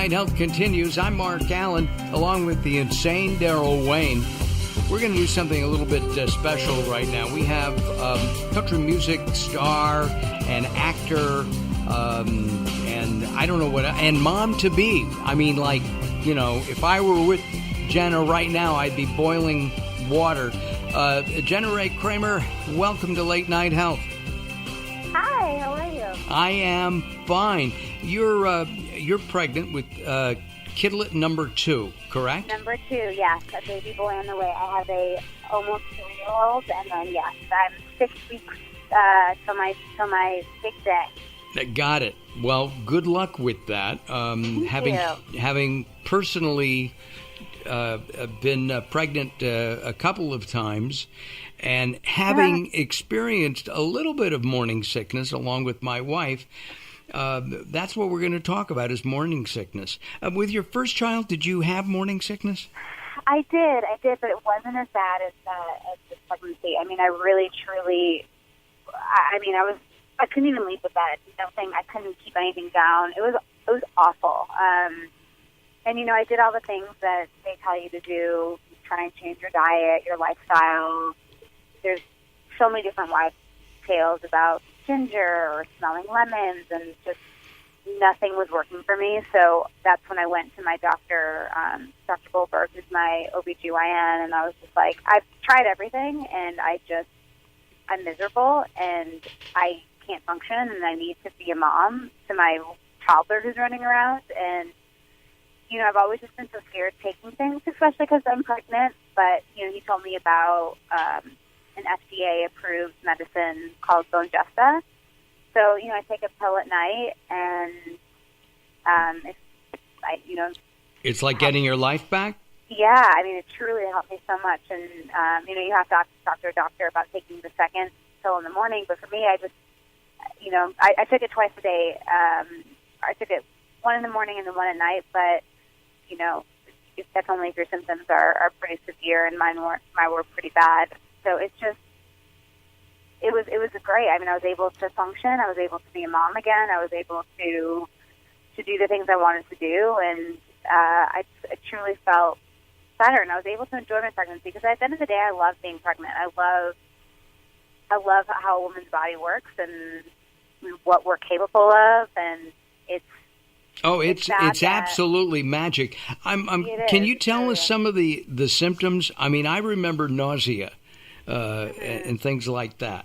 Night Health continues. I'm Mark Alyn, along with the insane Daryl Wayne. We're going to do something a little bit special right now. We have country music star and actor, and I don't know what, and mom-to-be. I mean, like, you know, if I were with Jana right now, I'd be boiling water. Jana Kramer, welcome to Late Night Health. Hi, how are you? I am fine. You're pregnant with kidlet number 2, correct? Number 2, yes. A baby boy on the way. I have a almost 3-year-old, and then yes, I'm 6 weeks till my big day. Got it. Well, good luck with that. Having personally been pregnant a couple of times, and having experienced a little bit of morning sickness along with my wife, that's what we're going to talk about is morning sickness. With your first child, did you have morning sickness? I did, but it wasn't as bad as the pregnancy. I mean, I really, truly, I couldn't even leave the bed. Nothing. I couldn't keep anything down. It was awful. And, you know, I did all the things that they tell you to do, try and change your diet, your lifestyle. There's so many different wives' tales about ginger or smelling lemons, and just nothing was working for me. So that's when I went to my doctor, Dr. Goldberg, who's my Ob-Gyn, and I was just like, I've tried everything, and I'm miserable, and I can't function, and I need to be a mom to my toddler who's running around. And you know, I've always just been so scared taking things, especially because I'm pregnant. But, you know, he told me about an FDA-approved medicine called Jana. So, you know, I take a pill at night, and it's like getting your life back? Yeah, I mean, it truly helped me so much. And, you know, you have to talk to a doctor about taking the second pill in the morning. But for me, I just, you know, I took it twice a day. I took it one in the morning and then one at night, but you know, that's only if your symptoms are pretty severe, and mine were pretty bad. So it's just, it was great. I mean, I was able to function. I was able to be a mom again. I was able to do the things I wanted to do, and I truly felt better. And I was able to enjoy my pregnancy because at the end of the day, I love being pregnant. I love how a woman's body works and what we're capable of, and it's absolutely magic. Can you tell us some of the symptoms? I mean, I remember nausea and things like that.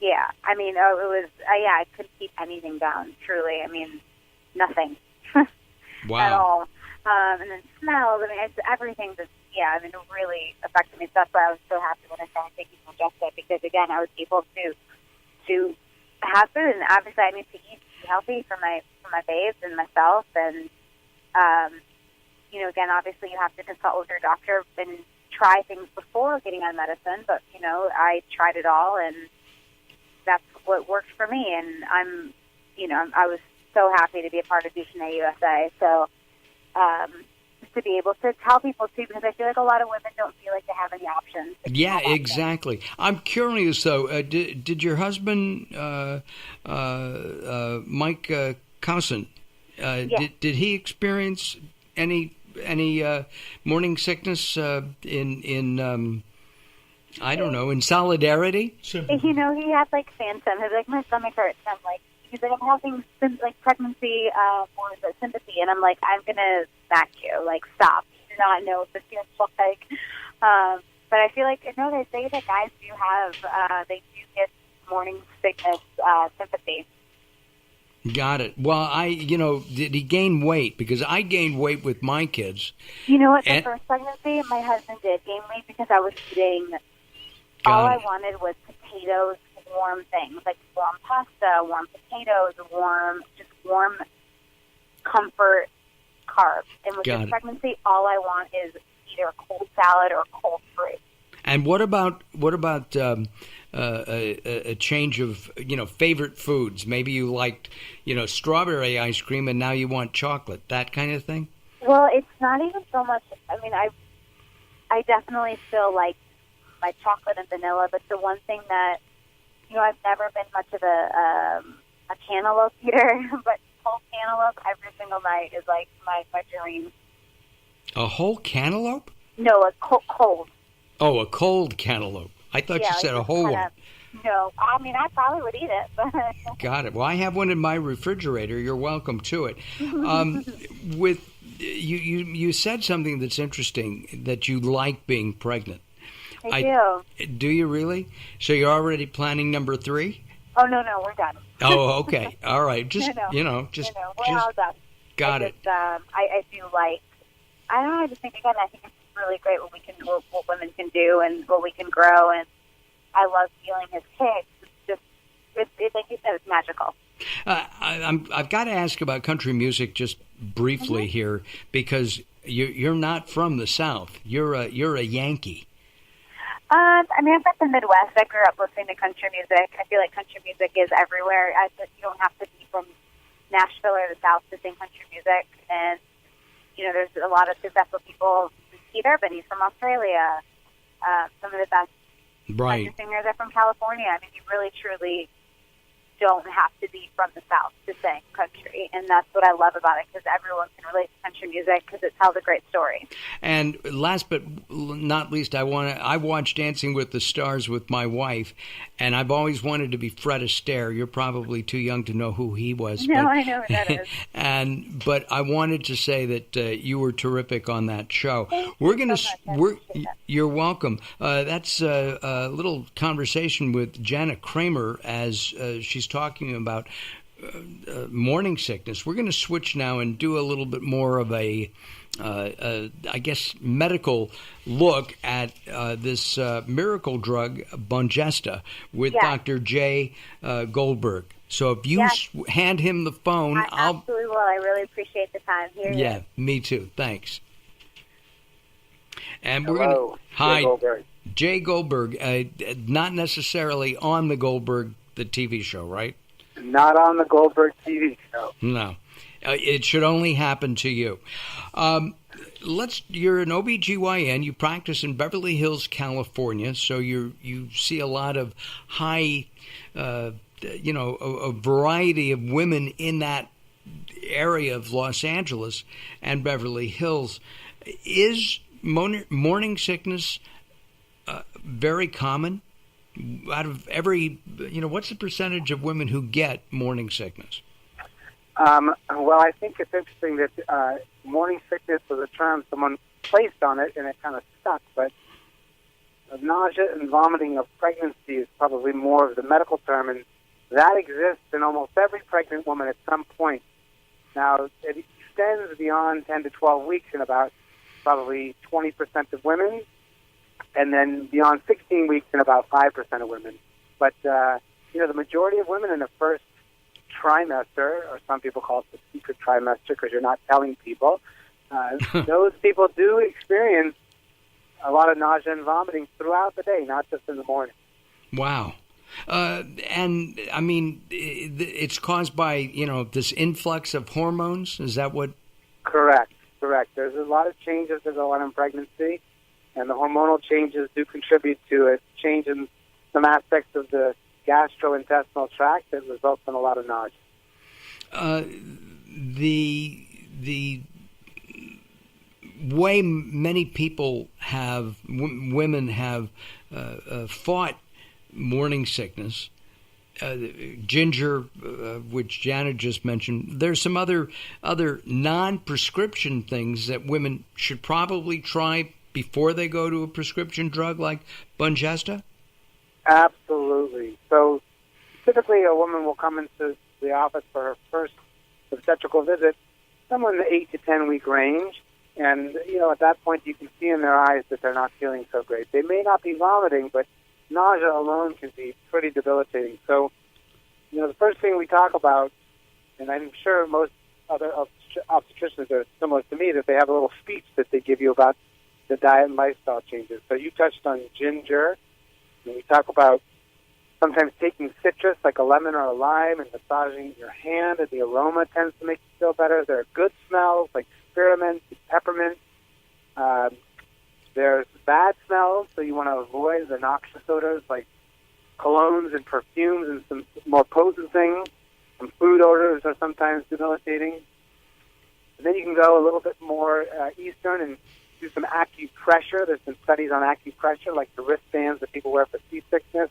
Yeah, I mean, it was. I couldn't keep anything down. Truly, I mean, nothing. Wow. At all. And then smells. I mean, everything. Just I mean, it really affected me. So that's why I was so happy when I started taking Jana, because again, I was able to have food, and obviously, I need to eat healthy for my babes and myself, and you know, again, obviously you have to consult with your doctor and try things before getting on medicine, but you know, I tried it all, and that's what worked for me. And I was so happy to be a part of Duchenne USA. So just to be able to tell people too, because I feel like a lot of women don't feel like they have any options. Yeah, exactly. I'm curious though. Did your husband, Mike Cousin, did he experience any morning sickness in I don't know, in solidarity? You know, he had like phantom. He'd be like, my stomach hurts. And I'm like, he's like, I'm having like pregnancy sympathy, and I'm like, I'm gonna smack you. Like, stop. You do not know what this feels like. But I feel like, you know, they say that guys do have, they do get morning sickness sympathy. Got it. Well, did he gain weight? Because I gained weight with my kids. You know what? The first pregnancy, my husband did gain weight because I was eating. All I wanted was potatoes, warm things like warm pasta, warm potatoes, warm comfort carbs. And with this pregnancy, all I want is either a cold salad or cold fruit. And what about a change of favorite foods? Maybe you liked strawberry ice cream, and now you want chocolate. That kind of thing. Well, it's not even so much. I mean, I definitely still like my chocolate and vanilla, but the one thing that I've never been much of a cantaloupe eater, but whole cantaloupe every single night is like my dream. A whole cantaloupe? No, a cold. Oh, a cold cantaloupe. I thought you said a whole one. No, I mean, I probably would eat it. But Got it. Well, I have one in my refrigerator. You're welcome to it. With you said something that's interesting, that you like being pregnant. I do. Do you really? So you're already planning number 3? Oh, no, we're done. Oh, okay. All right. Just, we're all done. Got it. I do like, I don't know, I just think, again, I think it's really great what women can do and what we can grow, and I love feeling his kicks. It's just, it's like you said, it's magical. I've got to ask about country music just briefly here, because you're not from the South. You're a Yankee. I mean, I'm from the Midwest. I grew up listening to country music. I feel like country music is everywhere. You don't have to be from Nashville or the South to sing country music. And, there's a lot of successful people. Keith Urban, he's from Australia. Some of the best country singers are from California. I mean, you really, truly don't have to be from the South to sing country, and that's what I love about it, because everyone can relate to country music because it tells a great story. And last but not least, I watched Dancing with the Stars with my wife, and I've always wanted to be Fred Astaire. You're probably too young to know who he was. No, I know who that is. But I wanted to say that you were terrific on that show. You're welcome. That's a little conversation with Jana Kramer as she's talking about morning sickness. We're going to switch now and do a little bit more of I guess, medical look at this miracle drug, Bongesta, with Dr. J. Goldberg. So if you hand him the phone, I absolutely will. I really appreciate the time here. Yeah, me too. Thanks. And Hello, we're going to... Hi, Goldberg. Jay Goldberg. Not necessarily on the Goldberg, the TV show, right? Not on the Goldberg TV show. No. It should only happen to you. You're an OB-GYN. You practice in Beverly Hills, California, so you see a lot of high, a variety of women in that area of Los Angeles and Beverly Hills. Is morning sickness very common? Out of every, what's the percentage of women who get morning sickness? Well, I think it's interesting that morning sickness was a term someone placed on it, and it kind of stuck. But nausea and vomiting of pregnancy is probably more of the medical term, and that exists in almost every pregnant woman at some point. Now, it extends beyond 10 to 12 weeks in about probably 20% of women, and then beyond 16 weeks in about 5% of women. But, the majority of women in the first trimester, or some people call it the secret trimester because you're not telling people, those people do experience a lot of nausea and vomiting throughout the day, not just in the morning. Wow. And, I mean, it's caused by, this influx of hormones? Is that what? Correct. There's a lot of changes that go on in pregnancy, and the hormonal changes do contribute to a change in some aspects of the gastrointestinal tract that results in a lot of nausea. The way many people women have fought morning sickness, ginger, which Jana just mentioned. There's some other non-prescription things that women should probably try before they go to a prescription drug like Bongesta? Absolutely. So typically a woman will come into the office for her first obstetrical visit somewhere in the 8 to 10 week range. And, at that point you can see in their eyes that they're not feeling so great. They may not be vomiting, but nausea alone can be pretty debilitating. So, the first thing we talk about, and I'm sure most other obstetricians are similar to me, that they have a little speech that they give you about the diet and lifestyle changes. So you touched on ginger, and we talk about sometimes taking citrus, like a lemon or a lime, and massaging your hand, and the aroma tends to make you feel better. There are good smells, like spearmint, peppermint. There's bad smells, so you want to avoid the noxious odors, like colognes and perfumes and some more potent things. Some food odors are sometimes debilitating. And then you can go a little bit more eastern and do some acupressure. There's been studies on acupressure, like the wristbands that people wear for seasickness.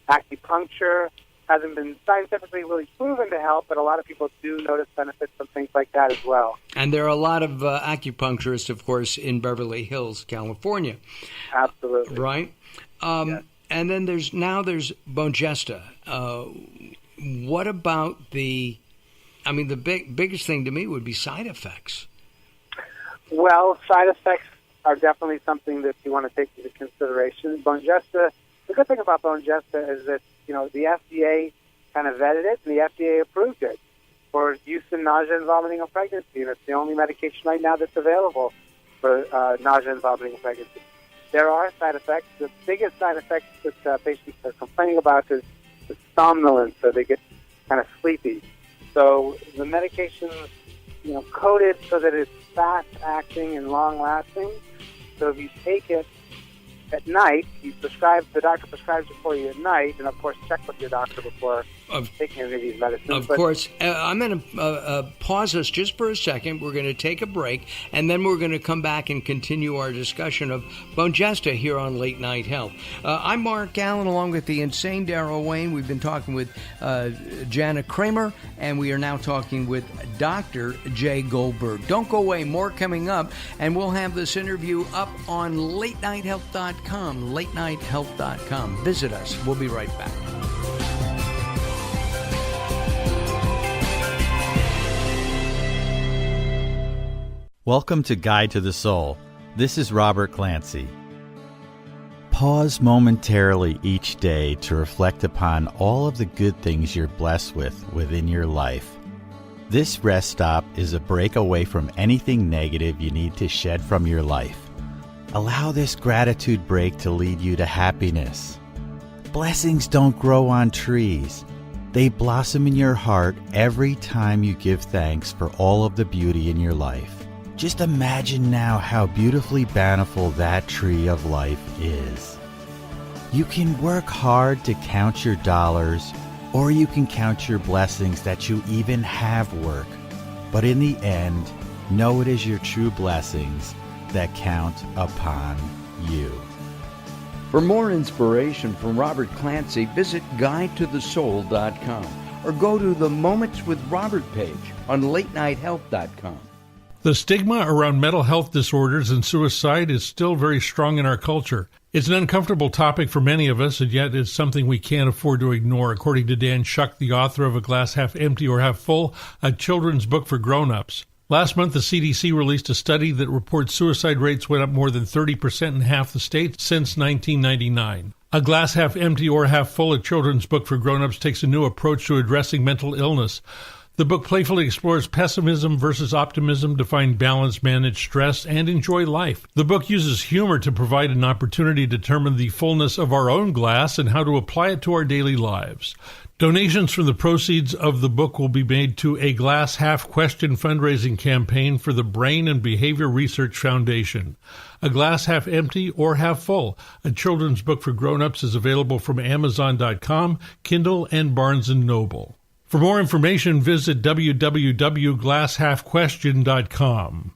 Acupuncture hasn't been scientifically really proven to help, but a lot of people do notice benefits from things like that as well. And there are a lot of acupuncturists, of course, in Beverly Hills, California. Absolutely. Right? Yes. And then there's Bongesta. What about the biggest thing to me would be side effects. Well, side effects are definitely something that you want to take into consideration. Bongesta, the good thing about Bongesta is that, the FDA kind of vetted it, and the FDA approved it for use in nausea and vomiting of pregnancy, and it's the only medication right now that's available for nausea and vomiting of pregnancy. There are side effects. The biggest side effects that patients are complaining about is the somnolence, so they get kind of sleepy. So the medication is, coded so that it's fast-acting and long-lasting. So if you take it at night, the doctor prescribes it for you at night, and of course check with your doctor before taking any of these medicines. Of course. I'm going to pause us just for a second. We're going to take a break, and then we're going to come back and continue our discussion of Bongesta here on Late Night Health. I'm Mark Alyn, along with the insane Daryl Wayne. We've been talking with Jana Kramer, and we are now talking with Dr. J. Goldberg. Don't go away. More coming up, and we'll have this interview up on LateNightHealth.com, LateNightHealth.com. Visit us. We'll be right back. Welcome to Guide to the Soul. This is Robert Clancy. Pause momentarily each day to reflect upon all of the good things you're blessed with within your life. This rest stop is a break away from anything negative you need to shed from your life. Allow this gratitude break to lead you to happiness. Blessings don't grow on trees. They blossom in your heart every time you give thanks for all of the beauty in your life. Just imagine now how beautifully bountiful that tree of life is. You can work hard to count your dollars, or you can count your blessings that you even have work. But in the end, know it is your true blessings that count upon you. For more inspiration from Robert Clancy, visit GuideToTheSoul.com or go to the Moments with Robert page on LateNightHealth.com. The stigma around mental health disorders and suicide is still very strong in our culture. It's an uncomfortable topic for many of us, and yet it's something we can't afford to ignore, according to Dan Shuck, the author of A Glass Half Empty or Half Full, a children's book for grown-ups. Last month, the CDC released a study that reports suicide rates went up more than 30% in half the states since 1999. A Glass Half Empty or Half Full, a children's book for grown-ups, takes a new approach to addressing mental illness. The book playfully explores pessimism versus optimism to find balance, manage stress, and enjoy life. The book uses humor to provide an opportunity to determine the fullness of our own glass and how to apply it to our daily lives. Donations from the proceeds of the book will be made to a Glass Half Question fundraising campaign for the Brain and Behavior Research Foundation. A Glass Half Empty or Half Full, a children's book for grown-ups, is available from Amazon.com, Kindle, and Barnes & Noble. For more information, visit www.glasshalfquestion.com.